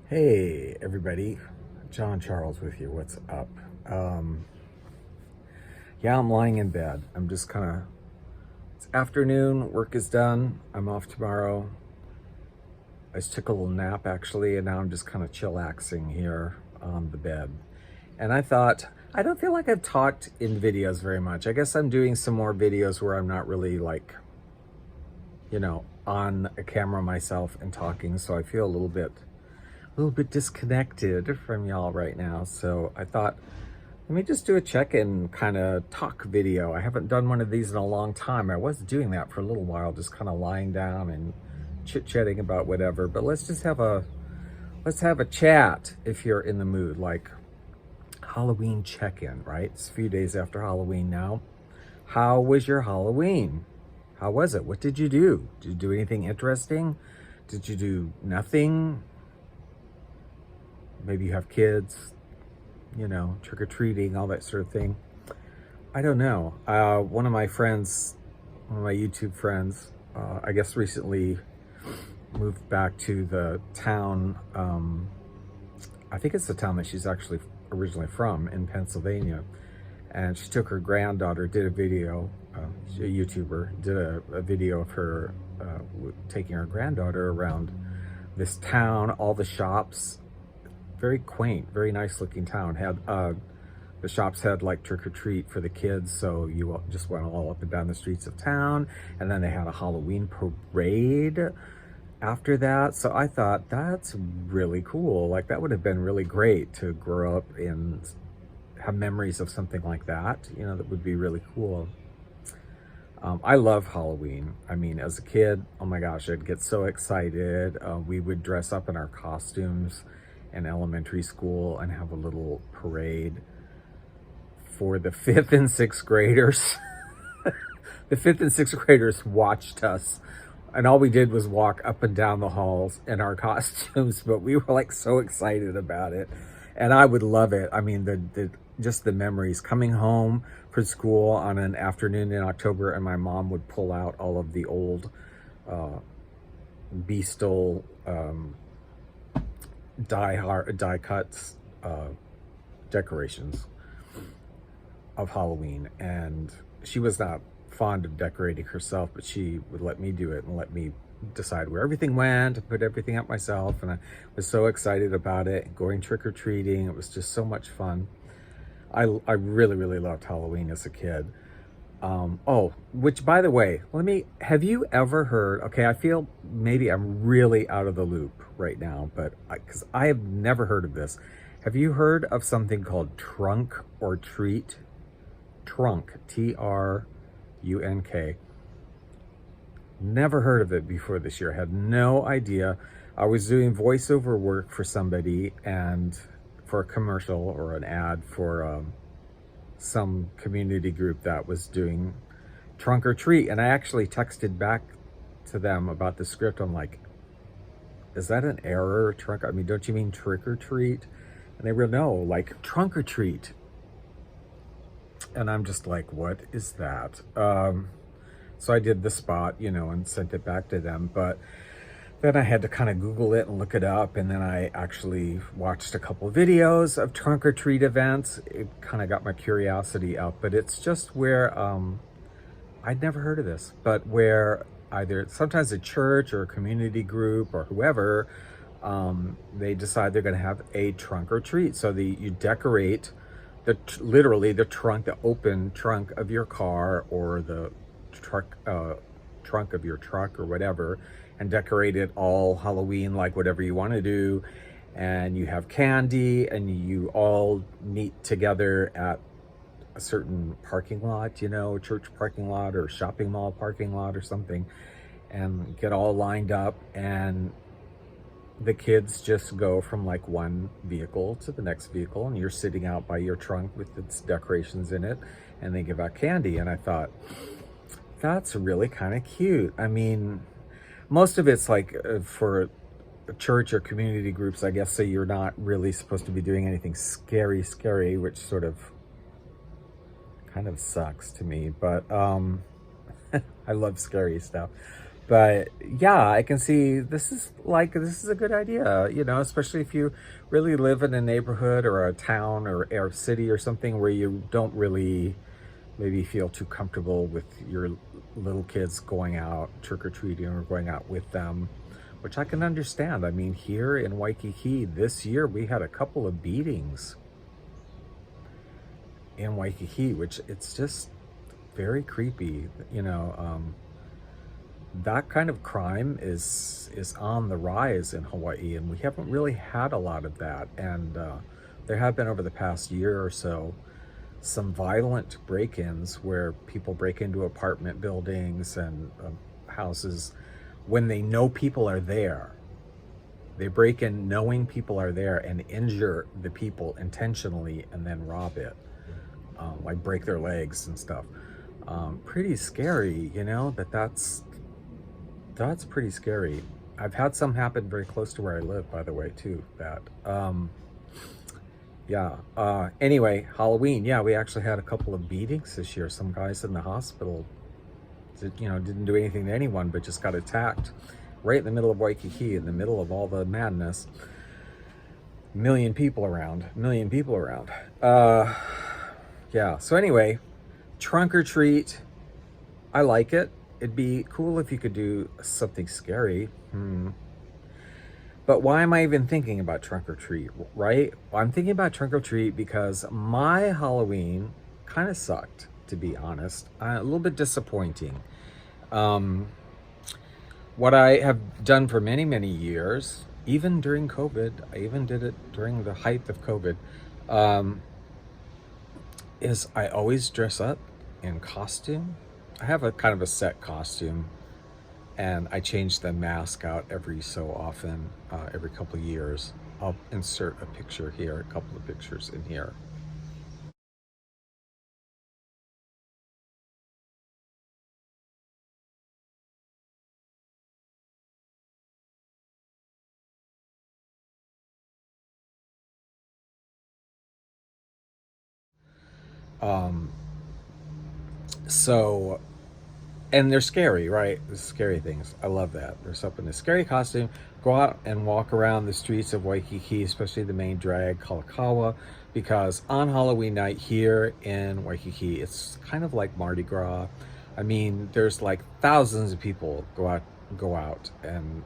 Hey everybody, John Charles with you. What's up? Yeah, I'm lying in bed. I'm just it's afternoon, work is done. I'm off tomorrow. I just took a little nap actually, and now I'm just kind of chillaxing here on the bed. And I thought, I don't feel like I've talked in videos very much. I guess I'm doing some more videos where I'm not really on a camera myself and talking. So I feel a little bit disconnected from y'all right now. So I thought, let me just do a check-in kind of talk video. I haven't done one of these in a long time. I was doing that for a little while, just kind of lying down and chit-chatting about whatever. But let's have a chat if you're in the mood, like Halloween check-in, right? It's a few days after Halloween now. How was your Halloween? How was it? What did you do? Did you do anything interesting? Did you do nothing? Maybe you have kids, trick-or-treating, all that sort of thing. I don't know. One of my YouTube friends, I guess recently moved back to the town. I think it's the town that she's actually originally from in Pennsylvania. And she took her granddaughter, did a video, she's a YouTuber, did a video of her taking her granddaughter around this town, all the shops. Very quaint, very nice looking town. Had the shops had like trick or treat for the kids, so you just went all up and down the streets of town, and then they had a Halloween parade after that. So I thought that's really cool. Like that would have been really great to grow up and have memories of something like that. That would be really cool. I love Halloween. I mean, as a kid, oh my gosh, I'd get so excited. We would dress up in our costumes in elementary school and have a little parade for the 5th and 6th graders. The 5th and 6th graders watched us, and all we did was walk up and down the halls in our costumes, but we were like so excited about it. And I would love it. I mean, just the memories coming home from school on an afternoon in October, and my mom would pull out all of the old Beastal die cuts decorations of Halloween, and she was not fond of decorating herself, but she would let me do it and let me decide where everything went and put everything up myself. And I was so excited about it, going trick-or-treating. It was just so much fun. I really loved Halloween as a kid. Which by the way, have you ever heard, okay, I feel maybe I'm really out of the loop right now, but because I have never heard of this. Have you heard of something called trunk or treat? Trunk, Trunk. Never heard of it before this year. Had no idea. I was doing voiceover work for somebody, and for a commercial or an ad for some community group that was doing trunk or treat, and I actually texted back to them about the script. I'm like, is that an error? Trunk, I mean, don't you mean trick or treat? And they were, no, like trunk or treat. And I'm just like, what is that? So I did the spot, and sent it back to them, but then I had to kind of Google it and look it up, and then I actually watched a couple of videos of trunk or treat events. It kind of got my curiosity up, but it's just where, I'd never heard of this, but where either sometimes a church or a community group or whoever, they decide they're going to have a trunk or treat. So you decorate literally the trunk, the open trunk of your car or the trunk of your truck or whatever, and decorate it all Halloween, like whatever you want to do. And you have candy, and you all meet together at a certain parking lot, church parking lot or shopping mall parking lot or something, and get all lined up. And the kids just go from like one vehicle to the next vehicle, and you're sitting out by your trunk with its decorations in it, and they give out candy. And I thought, that's really kind of cute. I mean, most of it's like for church or community groups, I guess, so you're not really supposed to be doing anything scary, which sort of kind of sucks to me, but I love scary stuff. But yeah, I can see this is a good idea, especially if you really live in a neighborhood or a town or a city or something where you don't really maybe feel too comfortable with your little kids going out trick-or-treating or going out with them, which I can understand. I mean, here in Waikiki this year, we had a couple of beatings in Waikiki, which it's just very creepy. That kind of crime is on the rise in Hawaii, and we haven't really had a lot of that. And there have been over the past year or so some violent break-ins where people break into apartment buildings and houses when they know people are there. They break in knowing people are there and injure the people intentionally and then rob it, like break their legs and stuff. Pretty scary, that's pretty scary. I've had some happen very close to where I live, by the way, too. Yeah. Anyway, Halloween. Yeah, we actually had a couple of beatings this year. Some guys in the hospital, didn't do anything to anyone, but just got attacked right in the middle of Waikiki, in the middle of all the madness. Million people around. Million people around. Yeah. So anyway, trunk or treat. I like it. It'd be cool if you could do something scary. But why am I even thinking about trunk or treat, right? Well, I'm thinking about trunk or treat because my Halloween kind of sucked, to be honest. A little bit disappointing. What I have done for many, many years, even during COVID, I even did it during the height of COVID, is I always dress up in costume. I have a kind of a set costume, and I change the mask out every so often, every couple of years. I'll insert a picture here, a couple of pictures in here. Um, so and they're scary, right? The scary things. I love that. Dress up in a scary costume, go out and walk around the streets of Waikiki, especially the main drag, Kalakaua, because on Halloween night here in Waikiki, it's kind of like Mardi Gras. I mean, there's like thousands of people go out, and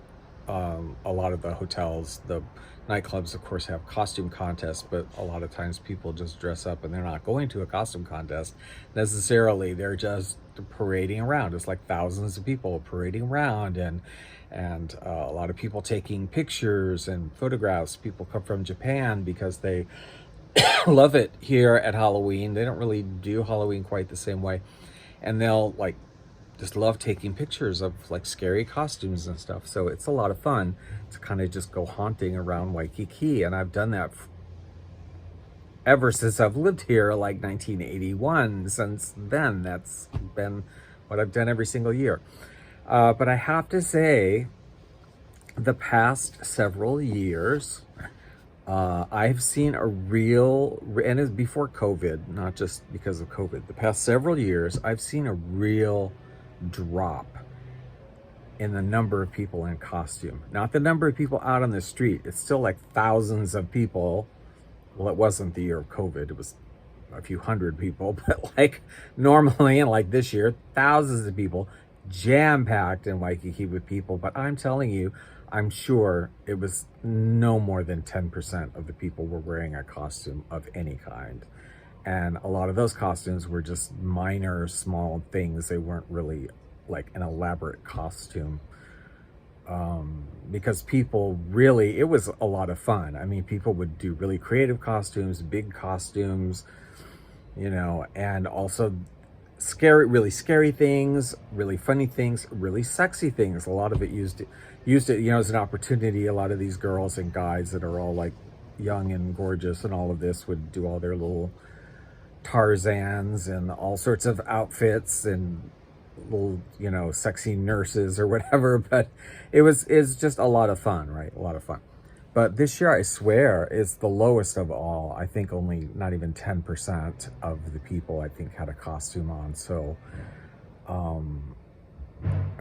a lot of the hotels, the nightclubs, of course, have costume contests, but a lot of times people just dress up and they're not going to a costume contest necessarily. They're just parading around. It's like thousands of people parading around, and a lot of people taking pictures and photographs. People come from Japan because they love it here at Halloween. They don't really do Halloween quite the same way, and they'll like just love taking pictures of like scary costumes and stuff. So it's a lot of fun to kind of just go haunting around Waikiki. And I've done that ever since I've lived here, like 1981. Since then, that's been what I've done every single year. But I have to say, the past several years, I've seen a real, and it's before COVID, not just because of COVID, the past several years, I've seen a real drop in the number of people in costume. Not the number of people out on the street. It's still like thousands of people. Well, it wasn't the year of COVID. It was a few hundred people, but like normally, and like this year, thousands of people jam-packed in Waikiki with people. But I'm telling you, I'm sure it was no more than 10% of the people were wearing a costume of any kind. And a lot of those costumes were just minor, small things. They weren't really like an elaborate costume. Because people really, it was a lot of fun. I mean, people would do really creative costumes, big costumes, and also really scary things, really funny things, really sexy things. A lot of it used it, as an opportunity. A lot of these girls and guys that are all like young and gorgeous and all of this would do all their little Tarzans and all sorts of outfits and little, sexy nurses or whatever. But it's just a lot of fun, right? A lot of fun. But this year, I swear, is the lowest of all. I think only not even 10% of the people, I think, had a costume on. So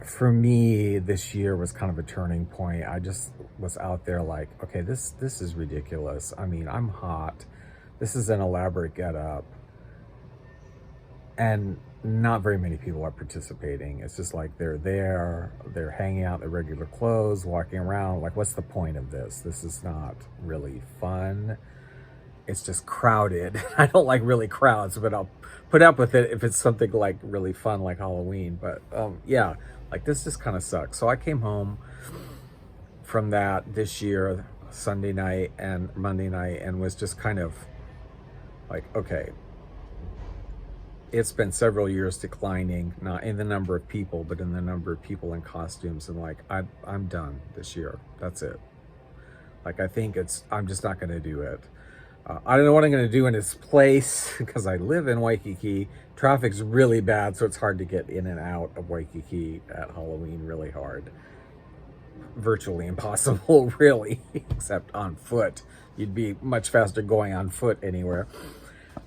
for me, this year was kind of a turning point. I just was out there like, okay, this is ridiculous. I mean, I'm hot. This is an elaborate getup, and not very many people are participating. It's just like they're there, they're hanging out in their regular clothes, walking around. Like, what's the point of this? This is not really fun. It's just crowded. I don't like really crowds, but I'll put up with it if it's something like really fun, like Halloween. But yeah, like this just kind of sucks. So I came home from that this year, Sunday night and Monday night, and was just kind of like, okay, it's been several years declining, not in the number of people, but in the number of people in costumes. And like, I'm done this year. That's it. Like, I think I'm just not going to do it. I don't know what I'm going to do in this place because I live in Waikiki. Traffic's really bad, so it's hard to get in and out of Waikiki at Halloween, really hard. Virtually impossible, really, except on foot. You'd be much faster going on foot anywhere.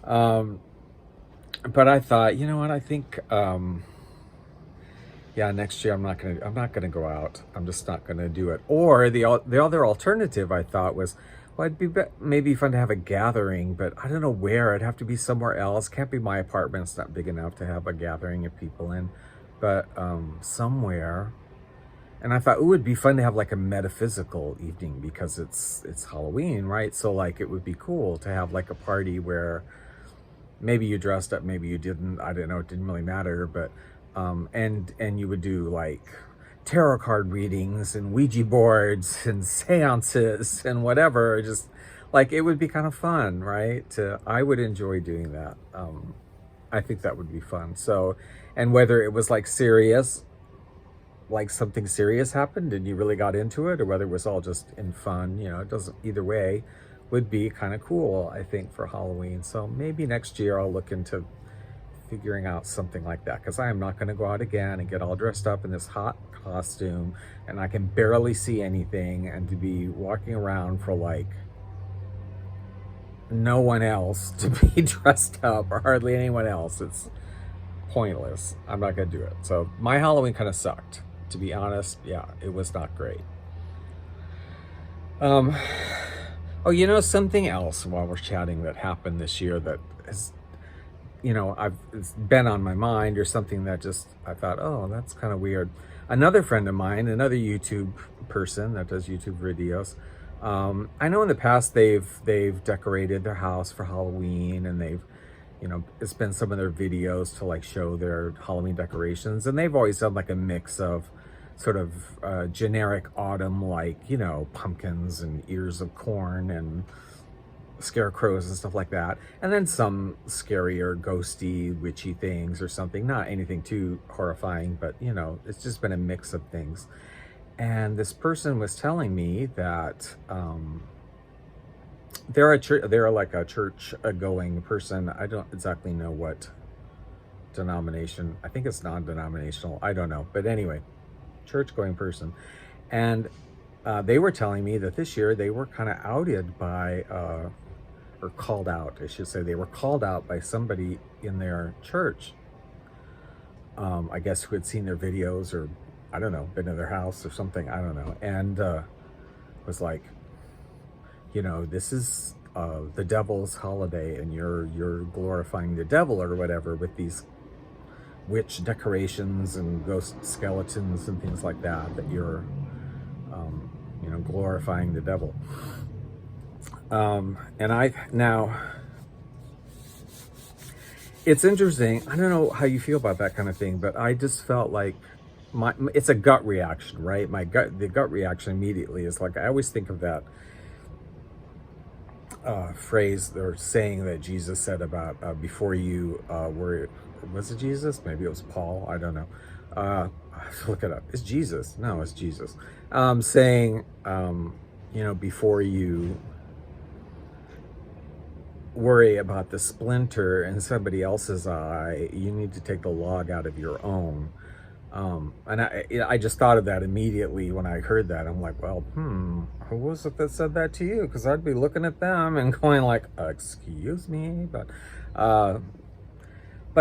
But I thought, you know what, I think, yeah, next year I'm not gonna go out. I'm just not gonna do it. Or the other alternative I thought was, well, it'd be maybe fun to have a gathering, but I don't know where. It'd have to be somewhere else. Can't be my apartment. It's not big enough to have a gathering of people in, but somewhere. And I thought, it would be fun to have like a metaphysical evening because it's Halloween, right? So like it would be cool to have like a party where maybe you dressed up, maybe you didn't. I don't know. It didn't really matter, but and you would do like tarot card readings and Ouija boards and seances and whatever. Just like it would be kind of fun, right? I would enjoy doing that. I think that would be fun. So, and whether it was like serious, like something serious happened and you really got into it, or whether it was all just in fun, you know, it doesn't, either way would be kind of cool, I think, for Halloween. So maybe next year I'll look into figuring out something like that, because I am not going to go out again and get all dressed up in this hot costume and I can barely see anything, and to be walking around for like no one else to be dressed up, or hardly anyone else. It's pointless. I'm not going to do it. So my Halloween kind of sucked, to be honest. Yeah, it was not great. Oh, you know, something else while we're chatting that happened this year that has, you know, it's been on my mind, or something that just, I thought, oh, that's kind of weird. Another friend of mine, another YouTube person that does YouTube videos, I know in the past they've decorated their house for Halloween, and they've, you know, it's been some of their videos to like show their Halloween decorations, and they've always done like a mix of sort of generic autumn, like, you know, pumpkins and ears of corn and scarecrows and stuff like that, and then some scarier, ghosty, witchy things or something. Not anything too horrifying, but you know, it's just been a mix of things. And this person was telling me that they're like a church going person. I don't exactly know what denomination. I think it's non-denominational. I don't know, but anyway, church going person. And they were telling me that this year they were kind of outed by or called out, I should say. They were called out by somebody in their church, I guess, who had seen their videos, or I don't know, been to their house or something, I don't know, and was like, you know, this is the devil's holiday, and you're glorifying the devil or whatever with these witch decorations and ghost skeletons and things like that, that you're you know, glorifying the devil. And now it's interesting. I don't know how you feel about that kind of thing, but I just felt like it's a gut reaction, right? The gut reaction immediately is like, I always think of that phrase or saying that Jesus said about before you was it Jesus? Maybe it was Paul. I don't know. I have to look it up. It's Jesus. No, it's Jesus. Saying, you know, before you worry about the splinter in somebody else's eye, you need to take the log out of your own. And I just thought of that immediately when I heard that. I'm like, well, who was it that said that to you? Because I'd be looking at them and going like, excuse me, but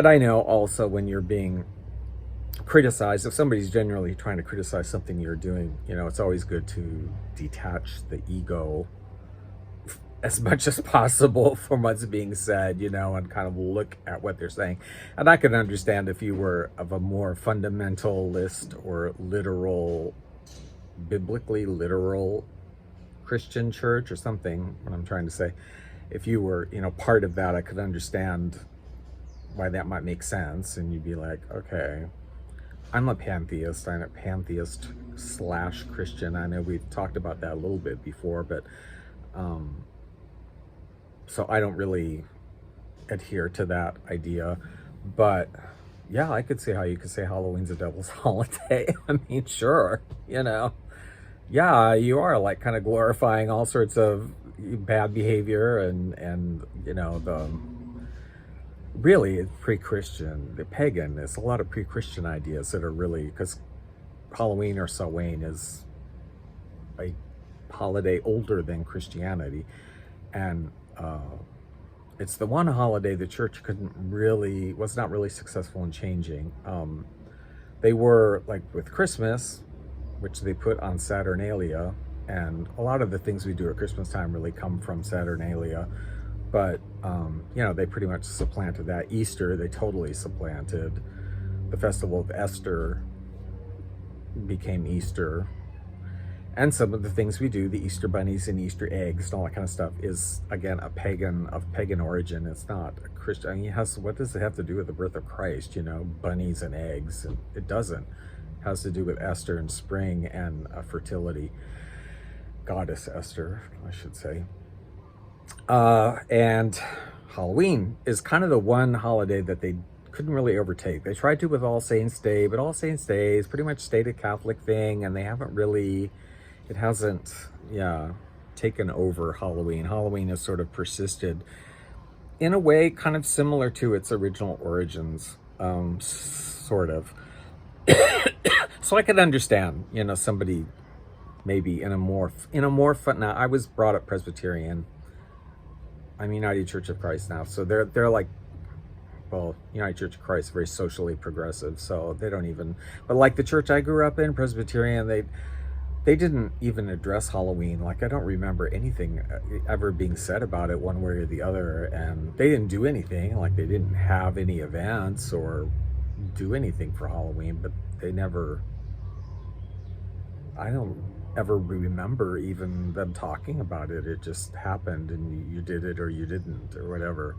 I know also when you're being criticize, if somebody's generally trying to criticize something you're doing, it's always good to detach the ego as much as possible from what's being said, and kind of look at what they're saying. And I could understand if you were of a more fundamentalist or literal, biblically literal Christian church or something, what I'm trying to say. If you were, part of that, I could understand why that might make sense. And you'd be like, okay, I'm a pantheist. I'm a pantheist / Christian. I know we've talked about that a little bit before, but so I don't really adhere to that idea. But yeah, I could see how you could say Halloween's a devil's holiday. I mean, sure, yeah, you are like kind of glorifying all sorts of bad behavior and the really pre-Christian, the pagan. There's a lot of pre-Christian ideas that are really, because Halloween or Samhain is a holiday older than Christianity, and it's the one holiday the church was not really successful in changing. They were like with Christmas, which they put on Saturnalia, and a lot of the things we do at Christmas time really come from Saturnalia, but they pretty much supplanted that. Easter, they totally supplanted. The festival of Esther became Easter. And some of the things we do, the Easter bunnies and Easter eggs and all that kind of stuff, is again of pagan origin. It's not a Christian. I mean, what does it have to do with the birth of Christ? Bunnies and eggs, and it doesn't. It has to do with Esther and spring and fertility, goddess Esther, I should say. And Halloween is kind of the one holiday that they couldn't really overtake. They tried to with All Saints Day, but All Saints Day is pretty much stayed a Catholic thing, and they haven't really. It hasn't, taken over Halloween. Halloween has sort of persisted in a way kind of similar to its original origins, sort of. So I could understand, somebody maybe in a more fun. Now, I was brought up Presbyterian. I'm United Church of Christ now, so they're like, well, United Church of Christ, very socially progressive, so they don't even. But like the church I grew up in, Presbyterian, they didn't even address Halloween. Like, I don't remember anything ever being said about it one way or the other. And they didn't do anything. Like, they didn't have any events or do anything for Halloween, but they never, I don't ever remember even them talking about it. It just happened and you did it or you didn't or whatever.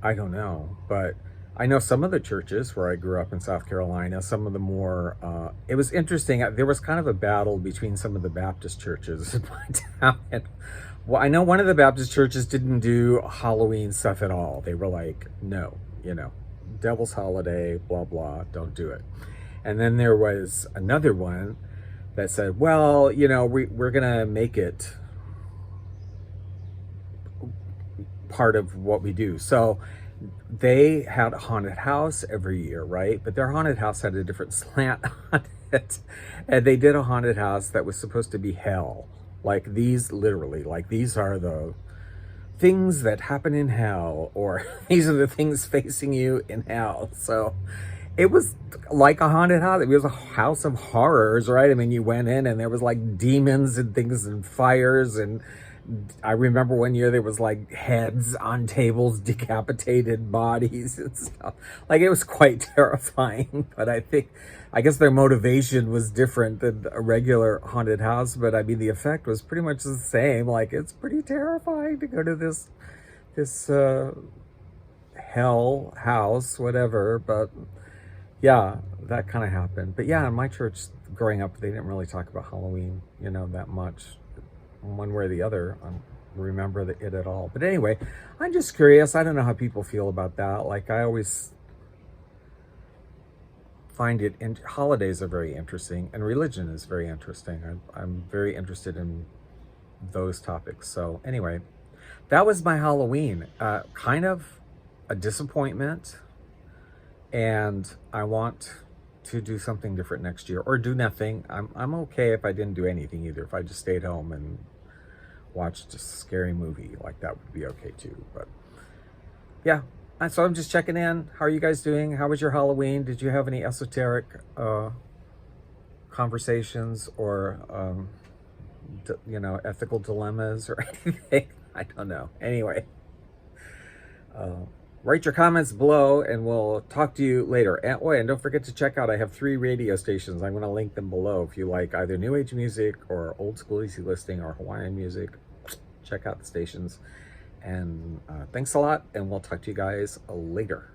I don't know, but I know some of the churches where I grew up in South Carolina, some of the more, it was interesting. There was kind of a battle between some of the Baptist churches in my town. And, well, I know one of the Baptist churches didn't do Halloween stuff at all. They were like, no, devil's holiday, blah, blah, don't do it. And then there was another one that said, well, we're going to make it part of what we do. So they had a haunted house every year, right? But their haunted house had a different slant on it. And they did a haunted house that was supposed to be hell. Like these are the things that happen in hell, or these are the things facing you in hell. So it was like a haunted house. It was a house of horrors, right? I mean, you went in and there was like demons and things and fires, and I remember one year there was like heads on tables, decapitated bodies and stuff. Like, it was quite terrifying, but I guess their motivation was different than a regular haunted house. But I mean, the effect was pretty much the same. Like, it's pretty terrifying to go to this hell house, whatever. But yeah, that kind of happened. But yeah, in my church growing up, they didn't really talk about Halloween, that much. One way or the other, I don't remember it at all. But anyway, I'm just curious. I don't know how people feel about that. Like, I always find holidays are very interesting, and religion is very interesting. I'm very interested in those topics. So anyway, that was my Halloween. Kind of a disappointment, and I want to do something different next year, or do nothing. I'm okay if I didn't do anything either. If I just stayed home and watched a scary movie, like, that would be okay too. But yeah, So I'm just checking in. How are you guys doing? How was your Halloween? Did you have any esoteric conversations or ethical dilemmas or anything? I don't know. Anyway, write your comments below and we'll talk to you later. And don't forget to check out, I have 3 radio stations. I'm going to link them below. If you like either new age music or old school easy listening or Hawaiian music, check out the stations. And thanks a lot, and we'll talk to you guys later.